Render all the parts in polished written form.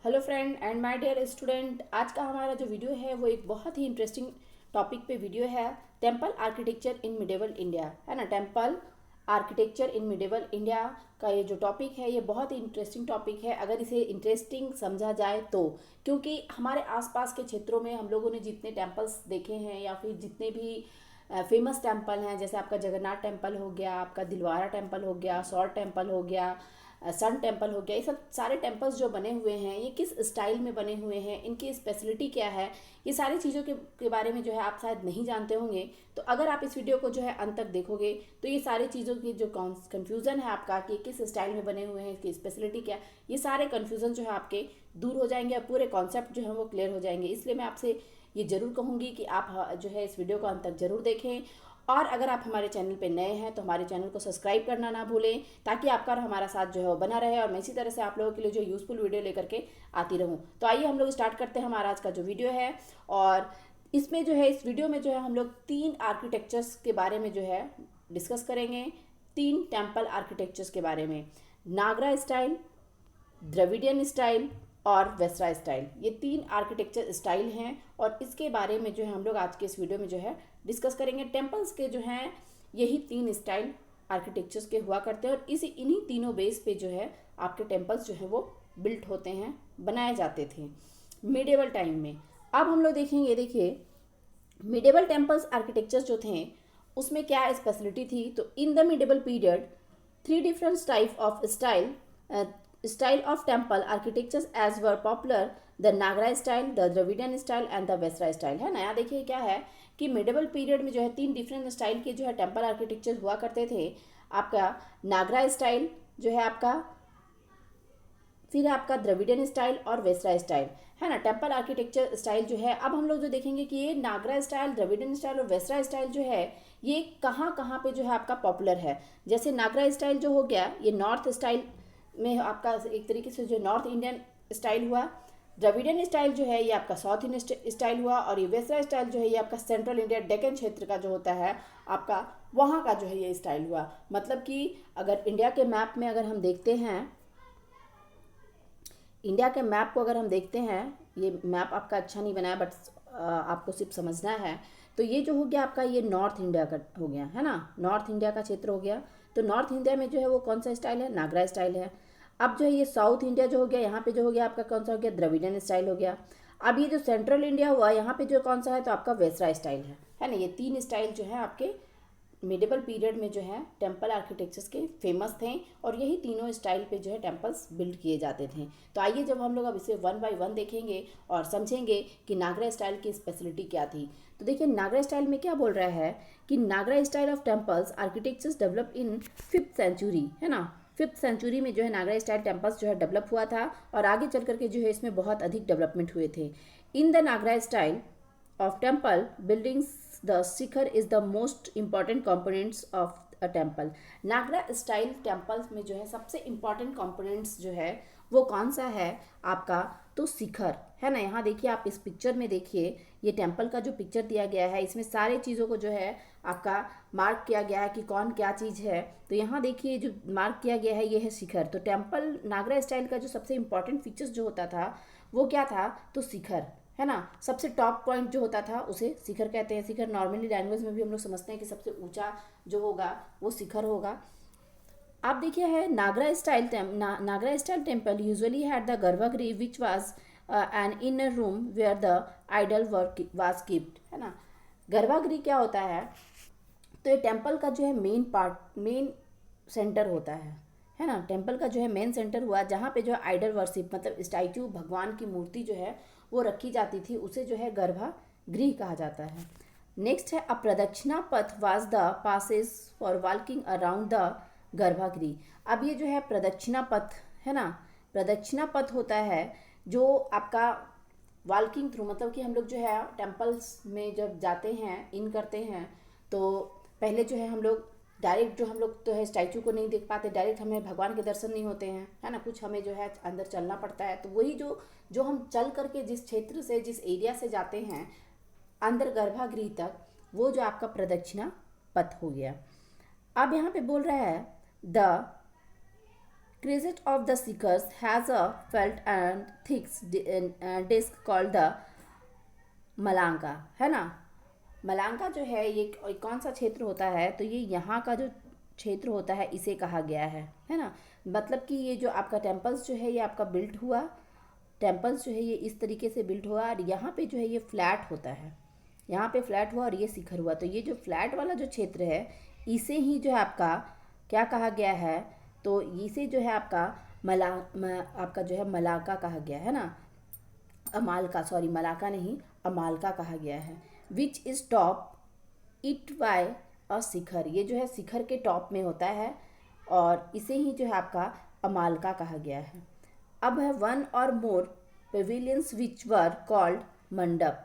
Hello friend and my dear student, आज का हमारा जो वीडियो है वो एक बहुत ही इंटरेस्टिंग टॉपिक पे वीडियो है। Temple architecture in medieval India, है ना। Temple architecture in medieval India का ये जो टॉपिक है ये बहुत ही इंटरेस्टिंग टॉपिक है अगर इसे इंटरेस्टिंग समझा जाए तो। क्योंकि हमारे आसपास के क्षेत्रों में हम लोगों ने जितने टेम्पल्स देखे हैं या फिर जितने भी फेमस टेम्पल हैं, जैसे आपका जगन्नाथ टेम्पल हो गया, आपका दिलवारा टेम्पल हो गया, सौर टेम्पल हो गया, सन टेम्पल हो गया, ये सब सारे टेम्पल्स जो बने हुए हैं ये किस स्टाइल में बने हुए हैं, इनकी स्पेशलिटी क्या है, ये सारी चीज़ों के बारे में जो है आप शायद नहीं जानते होंगे। तो अगर आप इस वीडियो को जो है अंत तक देखोगे तो ये सारी चीज़ों की जो कन्फ्यूज़न है आपका कि किस स्टाइल में बने हुए हैं, इसकी स्पेशलिटी क्या, ये सारे कन्फ्यूज़न जो है आपके दूर हो जाएंगे और पूरे कॉन्सेप्ट जो है वो क्लियर हो जाएंगे। इसलिए मैं आपसे ये ज़रूर कहूँगी कि आप जो है इस वीडियो को अंत तक ज़रूर देखें। और अगर आप हमारे चैनल पे नए हैं तो हमारे चैनल को सब्सक्राइब करना ना भूलें, ताकि आपका और हमारा साथ जो है वो बना रहे और मैं इसी तरह से आप लोगों के लिए जो यूज़फुल वीडियो लेकर के आती रहूँ। तो आइए हम लोग स्टार्ट करते हैं हमारा आज का जो वीडियो है। और इसमें जो है इस वीडियो में जो है हम लोग 3 आर्किटेक्चर्स के बारे में जो है डिस्कस करेंगे। 3 टेम्पल आर्किटेक्चर्स के बारे में, नागरा स्टाइल, द्रविडियन स्टाइल और वेस्टरा स्टाइल, ये 3 आर्किटेक्चर स्टाइल हैं और इसके बारे में जो है हम लोग आज के इस वीडियो में जो है डिस्कस करेंगे। टेम्पल्स के जो हैं यही 3 स्टाइल आर्किटेक्चर्स के हुआ करते हैं और इन्हीं तीनों बेस पे जो है आपके टेम्पल्स जो है वो बिल्ट होते हैं, बनाए जाते थे मिडेवल टाइम में। अब हम लोग देखेंगे, देखिए मिडेवल टेम्पल्स आर्किटेक्चर्स जो थे उसमें क्या स्पेशलिटी थी। तो in the medieval period 3 different type of style of temple architectures as were popular, the Nagra style, the Dravidian style and the Vestra style, है ना। यहाँ देखिए क्या है कि मिडेवल पीरियड में जो है 3 डिफरेंट स्टाइल के जो है टेम्पल आर्किटेक्चर हुआ करते थे। आपका नागरा स्टाइल जो है आपका, फिर आपका द्रविडियन स्टाइल और वेस्टरा स्टाइल, है ना। टेम्पल आर्किटेक्चर स्टाइल जो है, अब हम लोग जो देखेंगे कि ये नागरा स्टाइल, द्रविडियन स्टाइल और वेस्टरा स्टाइल जो है ये कहाँ कहाँ पे जो है आपका पॉपुलर है। जैसे नागरा स्टाइल जो हो गया ये नॉर्थ स्टाइल में आपका एक तरीके से जो नॉर्थ इंडियन स्टाइल हुआ। द्रविडियन स्टाइल जो है ये आपका साउथ इंडियन स्टाइल हुआ और ये वेस्टरा स्टाइल जो है ये आपका सेंट्रल इंडिया डेक्कन क्षेत्र का जो होता है आपका, वहाँ का जो है ये स्टाइल हुआ। मतलब कि अगर इंडिया के मैप में अगर हम देखते हैं, इंडिया के मैप को अगर हम देखते हैं, ये मैप आपका अच्छा नहीं बनाया बट आपको सिर्फ समझना है। तो ये जो हो गया आपका, ये नॉर्थ इंडिया का हो गया, है ना, नॉर्थ इंडिया का क्षेत्र हो गया। तो नॉर्थ इंडिया में जो है वो कौन सा स्टाइल है, नागरा स्टाइल है। अब जो है ये साउथ इंडिया जो हो गया, यहाँ पे जो हो गया आपका कौन सा हो गया, द्रविडियन स्टाइल हो गया। अब ये जो सेंट्रल इंडिया हुआ यहाँ पे जो कौन सा है, तो आपका वेस्टरा स्टाइल है ना। ये 3 स्टाइल जो है आपके मिडेवल पीरियड में जो है टेम्पल आर्किटेक्चर्स के फेमस थे और यही तीनों स्टाइल पे जो है टेम्पल्स बिल्ड किए जाते थे। तो आइए जब हम लोग अब इसे 1 बाय 1 देखेंगे और समझेंगे कि नागरा स्टाइल की स्पेशलिटी क्या थी। तो देखिए नागरा स्टाइल में क्या बोल रहा है कि Nagara style of temples architectures develop in 5th century, है ना। 5th सेंचुरी में जो है नागरा स्टाइल टेम्पल्स जो है डेवलप हुआ था और आगे चल करके जो है इसमें बहुत अधिक डेवलपमेंट हुए थे। In the Nagara style of temple buildings, the shikhara is the most important components of a temple। Nagara style temples में जो है सबसे इम्पॉर्टेंट कंपोनेंट्स जो है वो कौन सा है आपका, तो शिखर, है ना। यहाँ देखिए आप इस पिक्चर में देखिए, ये टेम्पल का जो पिक्चर दिया गया है इसमें सारे चीज़ों को जो है आपका मार्क किया गया है कि कौन क्या चीज़ है। तो यहाँ देखिए जो मार्क किया गया है ये है शिखर। तो टेम्पल नागरा स्टाइल का जो सबसे इम्पॉर्टेंट फीचर्स जो होता था वो क्या था, तो शिखर, है ना। सबसे टॉप पॉइंट जो होता था उसे शिखर कहते हैं। शिखर नॉर्मली लैंग्वेज में भी हम लोग समझते हैं कि सबसे ऊंचा जो होगा वो शिखर होगा। आप देखिए है Nagara style Nagara style temple usually had the garbhagriha which was an inner room where the idol work was kept, है ना। गर्भगृह क्या होता है, तो ये टेम्पल का जो है मेन सेंटर होता है ना। टेम्पल का जो है मेन सेंटर हुआ जहाँ पे जो है आइडल वर्शिप मतलब स्टैचू, भगवान की मूर्ति जो है वो रखी जाती थी, उसे जो है गर्भगृह कहा जाता है। नेक्स्ट है a pradakshina path was the passage for walking around the garbhagriha. अब ये जो है प्रदक्षिणा पथ, है ना, प्रदक्षिणा पथ होता है जो आपका वॉकिंग थ्रू, मतलब कि हम लोग जो है टेम्पल्स में जब जाते हैं, इन करते हैं, तो पहले जो है हम लोग डायरेक्ट जो हम लोग तो है स्टैचू को नहीं देख पाते, डायरेक्ट हमें भगवान के दर्शन नहीं होते हैं, है ना। कुछ हमें जो है अंदर चलना पड़ता है। तो वही जो जो हम चल करके जिस क्षेत्र से, जिस एरिया से जाते हैं अंदर गर्भगृह तक, वो जो आपका प्रदक्षिणा पथ हो गया। अब यहाँ पे बोल रहा है the Crest of the Shikhars has a felt and thick disc called the मलांका, है ना। मलांका जो है ये कौन सा क्षेत्र होता है, तो ये यहाँ का जो क्षेत्र होता है इसे कहा गया है ना। मतलब कि ये जो आपका टेम्पल्स जो है ये आपका बिल्ट हुआ, टेम्पल्स जो है ये इस तरीके से बिल्ट हुआ और यहाँ पे जो है ये फ्लैट होता है, यहाँ पे फ्लैट हुआ और ये शिखर हुआ। तो ये जो फ्लैट वाला जो क्षेत्र है इसे ही जो है आपका क्या कहा गया है, तो इसे जो है आपका आपका जो है मलाका कहा गया है ना। अमालका, सॉरी मलाका नहीं, अमालका कहा गया है। Which is top it by a shikhara, ये जो है शिखर के टॉप में होता है और इसे ही जो है आपका अमालका कहा गया है। अब है वन और मोर पवेलियंस विच वर कॉल्ड मंडप,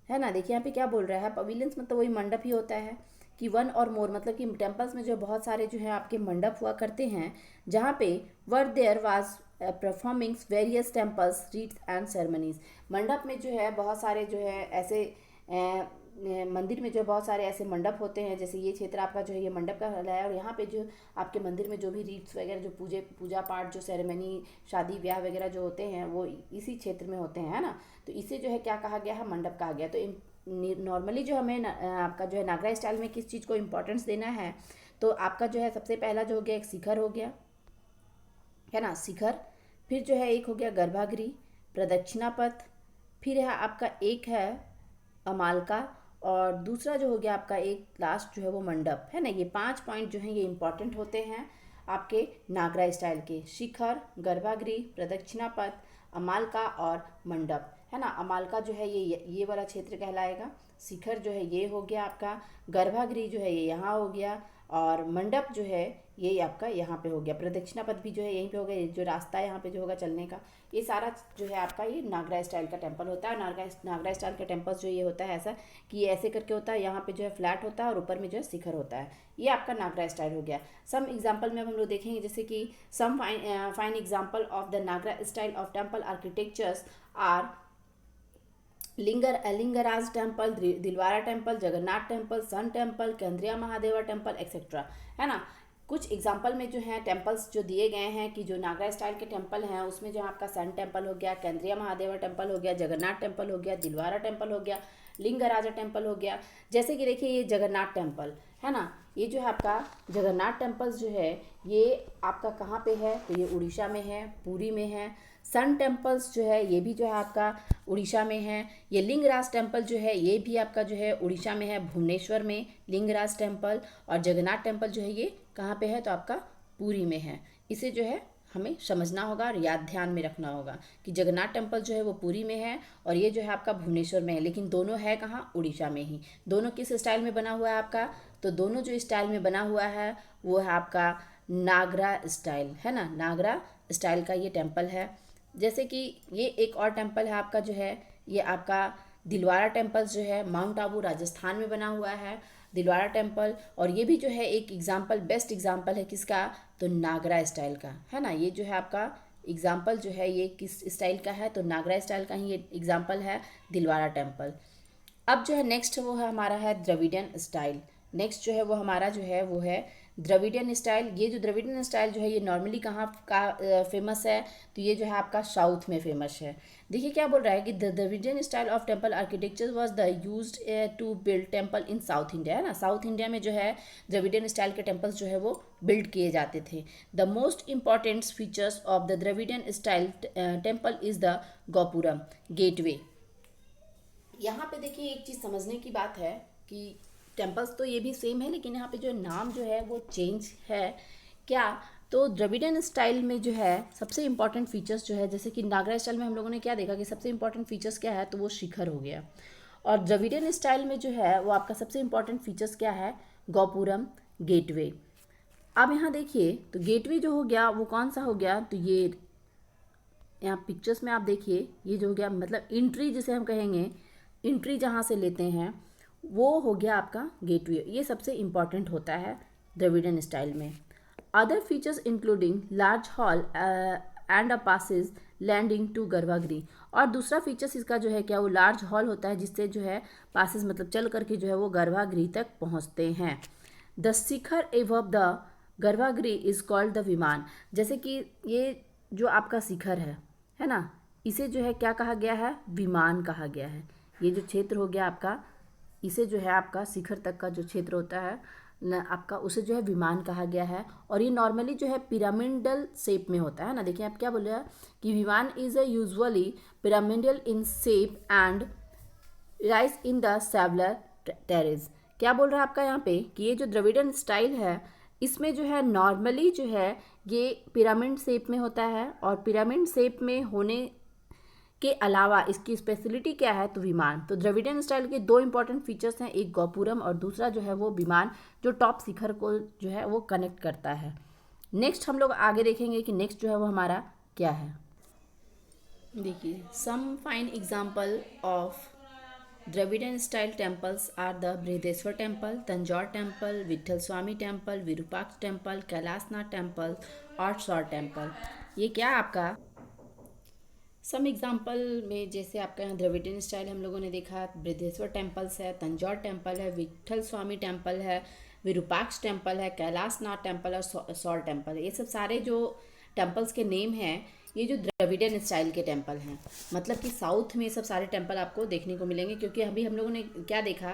है ना। देखिए यहाँ पे क्या बोल रहा है, पवेलियंस मतलब वही मंडप ही होता है कि वन और मोर मतलब कि टेम्पल्स में जो बहुत सारे जो है आपके मंडप हुआ करते हैं, जहाँ पे where there was performing various temples rites and ceremonies. Mandapa में जो है बहुत सारे जो है ऐसे मंदिर में जो बहुत सारे ऐसे मंडप होते हैं, जैसे ये क्षेत्र आपका जो है ये मंडप का है और यहाँ पे जो आपके मंदिर में जो भी रीट्स वगैरह जो पूजा पाठ जो सेरेमनी शादी ब्याह वगैरह जो होते हैं वो इसी क्षेत्र में होते हैं, है ना। तो इसे जो है क्या कहा गया है, मंडप कहा गया। तो नॉर्मली जो हमें आपका जो है नागरा स्टाइल में किस चीज़ को इम्पोर्टेंस देना है, तो आपका जो है सबसे पहला जो हो गया एक शिखर हो गया, है ना, शिखर। फिर जो है एक हो गया गर्भागृह, प्रदक्षिणा पथ, फिर है आपका एक है अमालका और दूसरा जो हो गया आपका एक लास्ट जो है वो मंडप, है ना। ये 5 पॉइंट जो हैं ये इंपॉर्टेंट होते हैं आपके नागरा स्टाइल के, शिखर, गर्भागृह, प्रदक्षिणा पथ, अमालका और मंडप, है ना। अमालका जो है ये वाला क्षेत्र कहलाएगा, शिखर जो है ये हो गया आपका, गर्भागृह जो है ये यहाँ हो गया और मंडप जो है ये आपका यहाँ पे हो गया, प्रदक्षिणा पथ भी जो है यहीं पे हो गया, जो रास्ता है यहाँ पे जो होगा चलने का, ये सारा जो है आपका ये नागरा स्टाइल का टेम्पल होता है। नागरा स्टाइल का टेम्पल जो ये होता है ऐसा कि ये ऐसे करके होता है, यहाँ पे जो है फ्लैट होता है और ऊपर में जो है शिखर होता है, ये आपका नागरा स्टाइल हो गया। सम एग्जाम्पल में हम लोग देखेंगे, जैसे कि some fine example of the Nagara style of temple architectures are Lingaraj temple, Dilwara temple, Jagannath temple, sun temple, Kandariya Mahadeva temple etcetera, है ना। कुछ एग्जाम्पल में जो है टेम्पल्स जो दिए गए हैं कि जो नागरा स्टाइल के टेम्पल हैं उसमें जो आपका सन टेम्पल हो गया, केंद्रिया महादेवा टेम्पल हो गया, जगन्नाथ टेम्पल हो गया, दिलवारा टेम्पल हो गया, लिंगराजा टेम्पल हो गया। जैसे कि देखिए ये जगन्नाथ टेम्पल है ना, ये जो है आपका जगन्नाथ टेम्पल जो है ये आपका कहाँ पे है, तो ये उड़ीसा में है, पुरी में है। सन टेम्पल्स जो है ये भी जो है आपका उड़ीसा में है। ये लिंगराज टेम्पल जो है ये भी आपका जो है उड़ीसा में है, भुवनेश्वर में लिंगराज टेम्पल। और जगन्नाथ टेम्पल जो है ये कहाँ पे है, तो आपका पुरी में है। इसे जो है हमें समझना होगा और याद ध्यान में रखना होगा कि जगन्नाथ टेम्पल जो है वो पुरी में है और ये जो है आपका भुवनेश्वर में है, लेकिन दोनों है कहाँ, उड़ीसा में ही। दोनों किस स्टाइल में बना हुआ है आपका, तो दोनों जो स्टाइल में बना हुआ है वो है आपका नागरा स्टाइल, है ना। नागरा स्टाइल का ये टेम्पल है। जैसे कि ये एक और टेम्पल है आपका जो है ये आपका दिलवारा टेम्पल जो है माउंट आबू राजस्थान में बना हुआ है, दिलवारा टेम्पल। और ये भी जो है एक एग्जाम्पल, बेस्ट एग्जाम्पल है किसका, तो नागरा स्टाइल का, है ना। ये जो है आपका एग्जाम्पल जो है ये किस स्टाइल का है, तो नागरा स्टाइल का ही ये एग्जाम्पल है, दिलवारा टेम्पल। अब जो है नेक्स्ट वो है हमारा है द्रविडियन स्टाइल। नेक्स्ट जो है वो हमारा जो है वो है द्रविडियन स्टाइल। ये जो द्रविडियन स्टाइल जो है ये नॉर्मली कहाँ का फेमस है, तो ये जो है आपका साउथ में फेमस है। देखिए क्या बोल रहा है कि the Dravidian style of temple architecture was the used to build temple in south India, है ना। साउथ इंडिया में जो है द्रविडियन स्टाइल के टेम्पल्स जो है वो बिल्ड किए जाते थे। The most important features of the Dravidian style temple is the gopuram gateway. यहाँ पे देखिए एक चीज़ समझने की बात है कि टेम्पल्स तो ये भी सेम है, लेकिन यहाँ पे जो नाम जो है वो चेंज है क्या, तो द्रविडियन स्टाइल में जो है सबसे इंपॉर्टेंट फीचर्स जो है, जैसे कि नागरा स्टाइल में हम लोगों ने क्या देखा कि सबसे इंपॉर्टेंट फीचर्स क्या है, तो वो शिखर हो गया। और द्रविडियन स्टाइल में जो है वो आपका सबसे इंपॉर्टेंट फीचर्स क्या है, गोपुरम गेटवे। अब यहाँ देखिए तो गेटवे जो हो गया वो कौन सा हो गया, तो ये यहाँ पिक्चर्स में आप देखिए ये जो हो गया मतलब एंट्री जिसे हम कहेंगे, एंट्री जहाँ से लेते हैं वो हो गया आपका गेटवे। ये सबसे इम्पॉर्टेंट होता है द्रविडियन स्टाइल में। Other features including large hall and a passage landing to garbhagriha. और दूसरा फीचर्स इसका जो है क्या, वो लार्ज हॉल होता है जिससे जो है पासेज मतलब चल करके जो है वो गर्भागृह तक पहुँचते हैं। द शिखर एबव द गर्भगृह इज कॉल्ड द विमान। जैसे कि ये जो आपका शिखर है ना, इसे जो है क्या कहा गया है, विमान कहा गया है। ये जो क्षेत्र हो गया आपका, इसे जो है आपका शिखर तक का जो क्षेत्र होता है न आपका, उसे जो है विमान कहा गया है। और ये नॉर्मली जो है पिरामिडल शेप में होता है ना। देखिए आप क्या बोल रहे हैं कि vimana is a usually pyramidal in shape and rise in the several terrace. क्या बोल रहा है आपका यहाँ पे कि ये जो द्रविड़न स्टाइल है, इसमें जो है नॉर्मली जो है ये पिरामिड शेप में होता है, और पिरामिड शेप में होने के अलावा इसकी स्पेशलिटी क्या है, तो विमान। तो द्रविडियन स्टाइल के दो इंपॉर्टेंट फीचर्स हैं, एक गोपुरम और दूसरा जो है वो विमान, जो टॉप शिखर को जो है वो कनेक्ट करता है। नेक्स्ट हम लोग आगे देखेंगे कि नेक्स्ट जो है वो हमारा क्या है। देखिए, some fine example of Dravidian style temples are the Brihadeshwara temple, Tanjore temple, Vitthal Swami temple, Virupaksha temple, Kailashnath temple और सौर टेम्पल। ये क्या आपका सम एग्जाम्पल में, जैसे आपका यहाँ द्रविडियन स्टाइल हम लोगों ने देखा, बृहदेश्वर टेम्पल्स है, तंजौर टेम्पल है, विट्ठल स्वामी टेम्पल है, विरूपाक्ष टेम्पल है, कैलाशनाथ टेम्पल और सौर टेम्पल है। ये सब सारे जो टेम्पल्स के नेम हैं, ये जो द्रविडियन स्टाइल के टेम्पल हैं। मतलब कि साउथ में सब सारे टेम्पल आपको देखने को मिलेंगे, क्योंकि अभी हम लोगों ने क्या देखा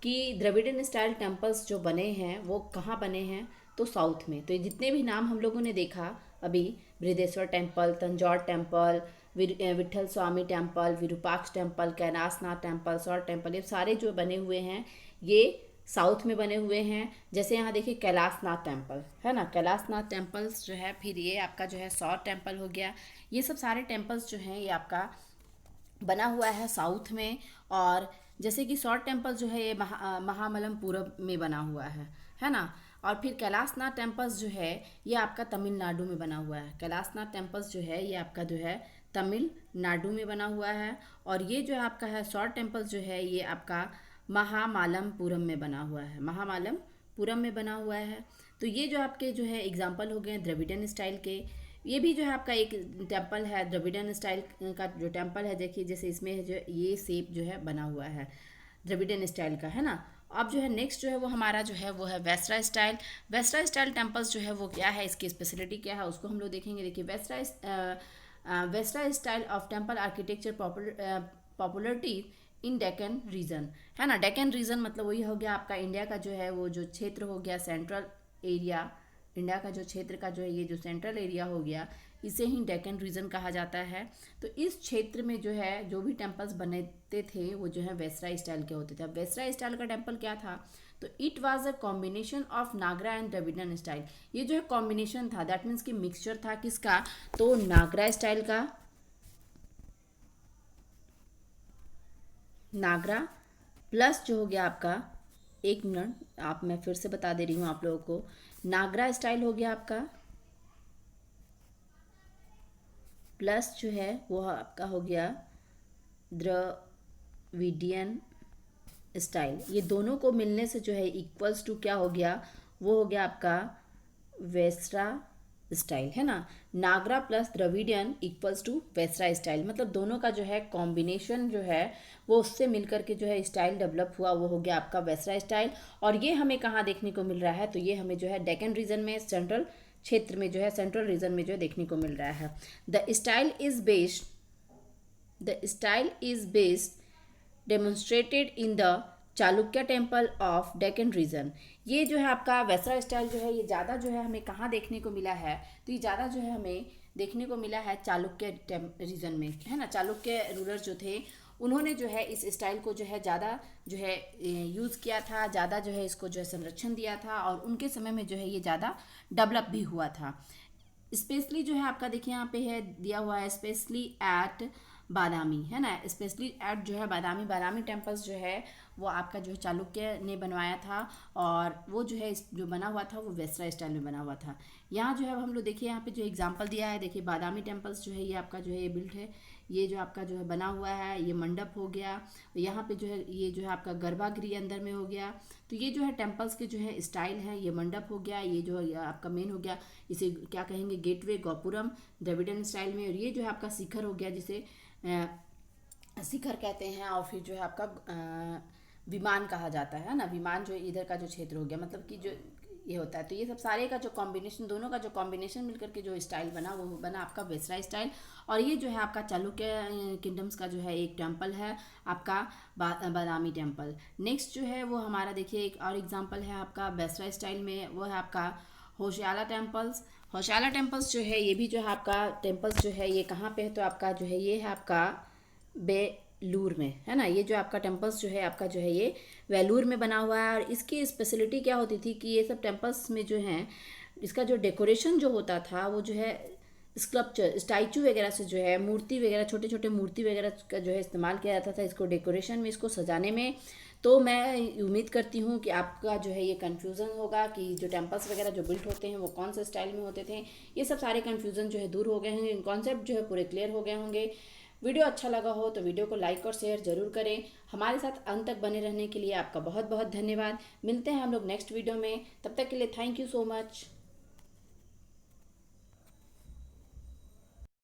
कि द्रविडियन स्टाइल टेम्पल्स जो बने हैं वो कहाँ बने हैं, तो साउथ में। तो ये जितने भी नाम हम लोगों ने देखा अभी, Brihadeshwara temple, Tanjore temple, Vitthal Swami temple, Virupaksha temple, Kailashnath temple, shore temple, ये सारे जो बने हुए हैं ये साउथ में बने हुए हैं। जैसे यहाँ देखिए कैलाशनाथ टेम्पल है ना, कैलाशनाथ टेम्पल्स जो है, फिर ये आपका जो है सौर टेम्पल हो गया। ये सब सारे टेम्पल्स जो हैं ये आपका बना हुआ है साउथ में। और जैसे कि सौर टेम्पल जो है ये महामल्लपुरम में बना हुआ है ना। और फिर कैलाशनाथ टेम्पल्स जो है ये आपका तमिलनाडु में बना हुआ है। कैलाशनाथ टेम्पल्स जो है ये आपका जो है तमिलनाडु में बना हुआ है। और ये जो आपका है सौर टेम्पल्स जो है ये आपका महामल्लपुरम में बना हुआ है, महामल्लपुरम में बना हुआ है। तो ये जो आपके जो है एग्जाम्पल हो गए द्रविडियन स्टाइल के। ये भी जो है आपका एक टेम्पल है द्रविडियन स्टाइल का, जो टेम्पल है देखिए, जैसे इसमें जो ये शेप जो है बना हुआ है द्रविडियन स्टाइल का, है ना। अब जो है नेक्स्ट जो है वो हमारा जो है वो है वेस्टरा स्टाइल। वेस्टरा स्टाइल टेम्पल्स जो है वो क्या है, इसकी स्पेशलिटी क्या है, उसको हम लोग देखेंगे। देखिए, Vesara style of temple architecture popularity in Deccan region, है ना। डेक्कन रीजन मतलब वही हो गया आपका इंडिया का जो है वो जो क्षेत्र हो गया, सेंट्रल एरिया, इंडिया का जो क्षेत्र का जो है ये जो सेंट्रल एरिया हो गया, इसे ही डेक्कन रीजन कहा जाता है। तो इस क्षेत्र में जो है जो भी टेम्पल्स बनते थे वो जो है वेस्टरा स्टाइल के होते थे। अब वेस्टरा स्टाइल का टेम्पल क्या था, तो it was a combination of Nagara and Dravidian style. ये जो है कॉम्बिनेशन था, दैट मीन्स कि मिक्सचर था किसका, तो नागरा स्टाइल का, नागरा प्लस जो हो गया आपका, एक मिनट आप, मैं फिर से बता दे रही हूँ आप लोगों को, नागरा स्टाइल हो गया आपका, प्लस जो है वो आपका हो गया द्रविडियन स्टाइल। ये दोनों को मिलने से जो है इक्वल्स टू क्या हो गया, वो हो गया आपका वेस्टरा स्टाइल, है ना। Nagara plus Dravidian equals to Vesara style, मतलब दोनों का जो है कॉम्बिनेशन जो है वो उससे मिलकर के जो है स्टाइल डेवलप हुआ, वो हो गया आपका वेस्टरा स्टाइल। और ये हमें कहाँ देखने को मिल रहा है, तो ये हमें जो है डेक्कन रीजन में, सेंट्रल क्षेत्र में जो है, सेंट्रल रीजन में जो है देखने को मिल रहा है। The style is based demonstrated in the Chalukya temple of Deccan region. ये जो है आपका वेस्टरा स्टाइल जो है ये ज़्यादा जो है हमें कहाँ देखने को मिला है, तो ये ज़्यादा जो है हमें देखने को मिला है चालुक्य रीजन में, है ना। चालुक्य रूलर जो थे उन्होंने जो है इस स्टाइल को जो है ज़्यादा जो है यूज़ किया था, ज़्यादा जो है इसको जो है संरक्षण दिया था, और उनके समय में जो है ये ज़्यादा डेवलप भी हुआ था। स्पेशली जो है आपका देखिए यहाँ पे है दिया हुआ है, स्पेशली एट बादामी, है ना। स्पेशली एट जो है बादामी टेम्पल्स जो है वो आपका जो है चालुक्य ने बनवाया था, और वो जो है जो बना हुआ था वो वेस्टरा स्टाइल में बना हुआ था। यहाँ जो है हम लोग देखिए यहाँ पे जो एग्जांपल दिया है, देखिए बादामी टेम्पल्स जो है ये आपका जो है ये बिल्ट है, ये जो आपका जो है बना हुआ है, ये मंडप हो गया, यहाँ पे जो है ये जो है आपका गर्भगृह अंदर में हो गया। तो ये जो है टेम्पल्स के जो है स्टाइल है, ये मंडप हो गया, ये जो है आपका मेन हो गया, इसे क्या कहेंगे, गेटवे गोपुरम द्रविडियन स्टाइल में। और ये जो है आपका शिखर हो गया, जिसे शिखर कहते हैं। और फिर जो है आपका विमान कहा जाता है ना, विमान जो इधर का जो क्षेत्र हो गया, मतलब कि जो ये होता है। तो ये सब सारे का जो कॉम्बिनेशन, दोनों का जो कॉम्बिनेशन मिलकर के जो स्टाइल बना वो बना आपका वेसराय स्टाइल। और ये जो है आपका चालुक्य किंगडम्स का जो है एक टेम्पल है आपका बादामी टेम्पल। नेक्स्ट जो है वो हमारा देखिए एक और एग्जाम्पल है आपका वेसराय स्टाइल में, वो है आपका होशियाला टेम्पल्स। होशियाला टेम्पल्स जो है ये भी जो है आपका टेम्पल्स जो है ये कहाँ पे है, तो आपका जो है ये है आपका बेलूर में, है ना। ये जो आपका टेम्पल्स जो है आपका जो है ये वेलूर में बना हुआ है। और इसकी स्पेशलिटी क्या होती थी कि ये सब टेम्पल्स में जो है इसका जो डेकोरेशन जो होता था वो जो है स्कल्पचर, स्टैचू वगैरह से जो है मूर्ति वगैरह, छोटे छोटे मूर्ति वगैरह का जो है इस्तेमाल किया जाता था इसको डेकोरेशन में, इसको सजाने में। तो मैं उम्मीद करती हूँ कि आपका जो है ये कन्फ्यूज़न होगा कि जो टेम्पल्स वगैरह जो बिल्ट होते हैं वो कौन से स्टाइल में होते थे। ये सब सारे कन्फ्यूज़न जो है दूर हो गए होंगे, कॉन्सेप्ट जो है पूरे क्लियर हो गए होंगे। वीडियो अच्छा लगा हो तो वीडियो को लाइक और शेयर ज़रूर करें। हमारे साथ अंत तक बने रहने के लिए आपका बहुत बहुत धन्यवाद। मिलते हैं हम लोग नेक्स्ट वीडियो में, तब तक के लिए थैंक यू सो मच।